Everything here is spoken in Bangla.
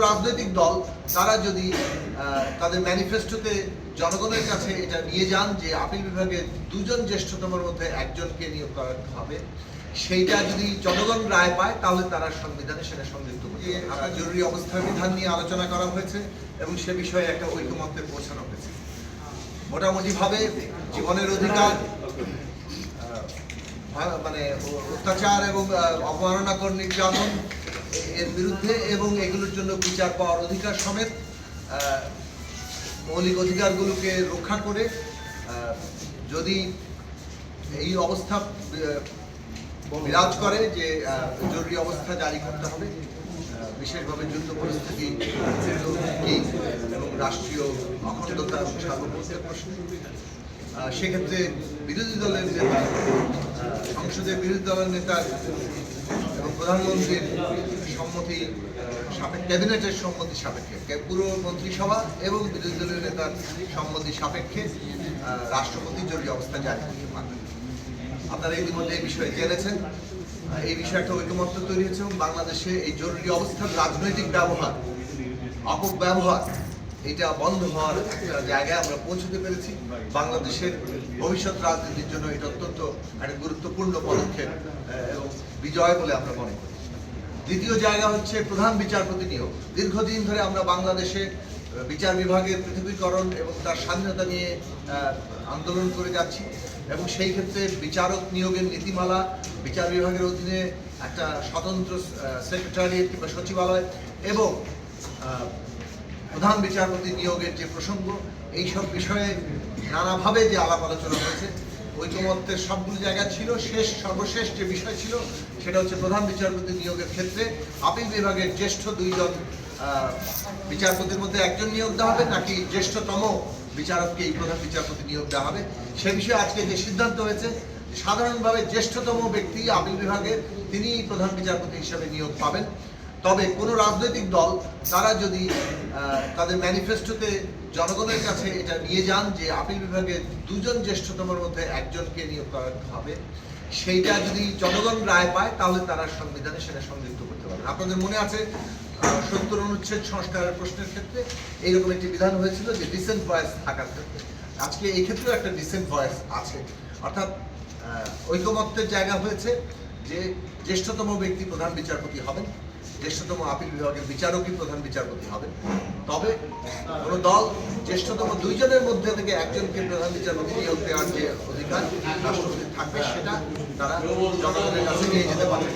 রাজনৈতিক দল তারা যদি তাদের ম্যানিফেস্টোতে জনগণের কাছে এটা নিয়ে যান যে আপিল বিভাগে দুজন জ্যেষ্ঠতমের মধ্যে একজনকে নিয়োগ করা হবে, সেইটা যদি জনগণ রায় পায় তাহলে তারা সংবিধানে সেটা সংযুক্ত করবে। জরুরি অবস্থার বিধান নিয়ে আলোচনা করা হয়েছে এবং সে বিষয়ে একটা ঐকমত্যে পৌঁছানো হয়েছে। মোটামুটিভাবে জীবনের অধিকার, মানে অত্যাচার এবং অবমাননাকর নির্যাতন এর বিরুদ্ধে এবং এগুলোর জন্য বিচার পাওয়ার অধিকার সমেত মৌলিক অধিকারগুলোকে রক্ষা করে যদি এই অবস্থা বিরাজ করে যে জরুরি অবস্থা জারি করতে হবে, বিশেষভাবে যুদ্ধ পরিস্থিতি এবং রাষ্ট্রীয় অখণ্ডতা এবং সার্বভৌমত্বের প্রশ্ন, সেক্ষেত্রে বিরোধী দলের নেতা, সংসদের বিরোধী দলের নেতা এবং প্রধানমন্ত্রীর সম্মতি সাপেক্ষে, ক্যাবিনেটের সম্মতি সাপেক্ষে, পুরো মন্ত্রিসভা এবং বিরোধী দলের নেতার সম্মতি সাপেক্ষে রাষ্ট্রপতি জরুরি অবস্থা জারি করতে পারবেন। আপনারা ইতিমধ্যে এই বিষয়ে জেনেছেন। এই বিষয়ে একটা ঐকমত্য তৈরি হয়েছে এবং বাংলাদেশে এই জরুরি অবস্থার রাজনৈতিক ব্যবহার, অপব্যবহার, এটা বন্ধ হওয়ার একটা জায়গায় আমরা পৌঁছতে পেরেছি। বাংলাদেশের ভবিষ্যৎ রাজনীতির জন্য এটা অত্যন্ত একটা গুরুত্বপূর্ণ পদক্ষেপ এবং বিজয় বলে আমরা মনে করি। দ্বিতীয় জায়গা হচ্ছে প্রধান বিচারপতি নিয়োগ। দীর্ঘদিন ধরে আমরা বাংলাদেশে বিচার বিভাগের পৃথকীকরণ এবং তার স্বাধীনতা নিয়ে আন্দোলন করে যাচ্ছি এবং সেই ক্ষেত্রে বিচারক নিয়োগের নীতিমালা, বিচার বিভাগের অধীনে একটা স্বতন্ত্র সেক্রেটারিয়েট কিংবা সচিবালয় এবং প্রধান বিচারপতি নিয়োগের যে প্রসঙ্গ, এইসব বিষয়ে নানাভাবে যে আলাপ আলোচনা হয়েছে, ঐকমত্যের সবগুলো জায়গা ছিল। সর্বশেষ যে বিষয় ছিল সেটা হচ্ছে প্রধান বিচারপতি নিয়োগের ক্ষেত্রে আপিল বিভাগের জ্যেষ্ঠ দুইজন বিচারপতির মধ্যে একজন নিয়োগ দেওয়া হবে নাকি জ্যেষ্ঠতম বিচারককে এই প্রধান বিচারপতি নিয়োগ দেওয়া হবে। সে বিষয়ে আজকে যে সিদ্ধান্ত হয়েছে, সাধারণভাবে জ্যেষ্ঠতম ব্যক্তি আপিল বিভাগের তিনি প্রধান বিচারপতি হিসেবে নিয়োগ পাবেন। তবে কোনো রাজনৈতিক দল তারা যদি তাদের ম্যানিফেস্টোতে জনগণের কাছে এটা নিয়ে যান যে আপিল বিভাগের দুজন জ্যেষ্ঠতমের মধ্যে একজনকে নিয়োগ করা হবে, সেইটা যদি জনগণ রায় পায় তাহলে তারা সংবিধানে সেটা সংযুক্ত করতে পারবে। আপনাদের মনে আছে 70 অনুচ্ছেদ সংস্কারের প্রশ্নের ক্ষেত্রে এইরকম একটি বিধান হয়েছিল যে ডিসেন্ট ভয়েস থাকার ক্ষেত্রে। আজকে এই ক্ষেত্রেও একটা ডিসেন্ট ভয়েস আছে, অর্থাৎ ঐকমত্যের জায়গা হয়েছে যে জ্যেষ্ঠতম ব্যক্তি প্রধান বিচারপতি হবেন, জ্যেষ্ঠতম আপিল বিভাগের বিচারকই প্রধান বিচারপতি হবেন। তবে কোনো দল জ্যেষ্ঠতম দুইজনের মধ্যে থেকে একজনকে প্রধান বিচারপতি নিয়োগ দেওয়ার যে অধিকার রাষ্ট্রপতির থাকবে, সেটা তারা জনগণের কাছে নিয়ে যেতে পারবে।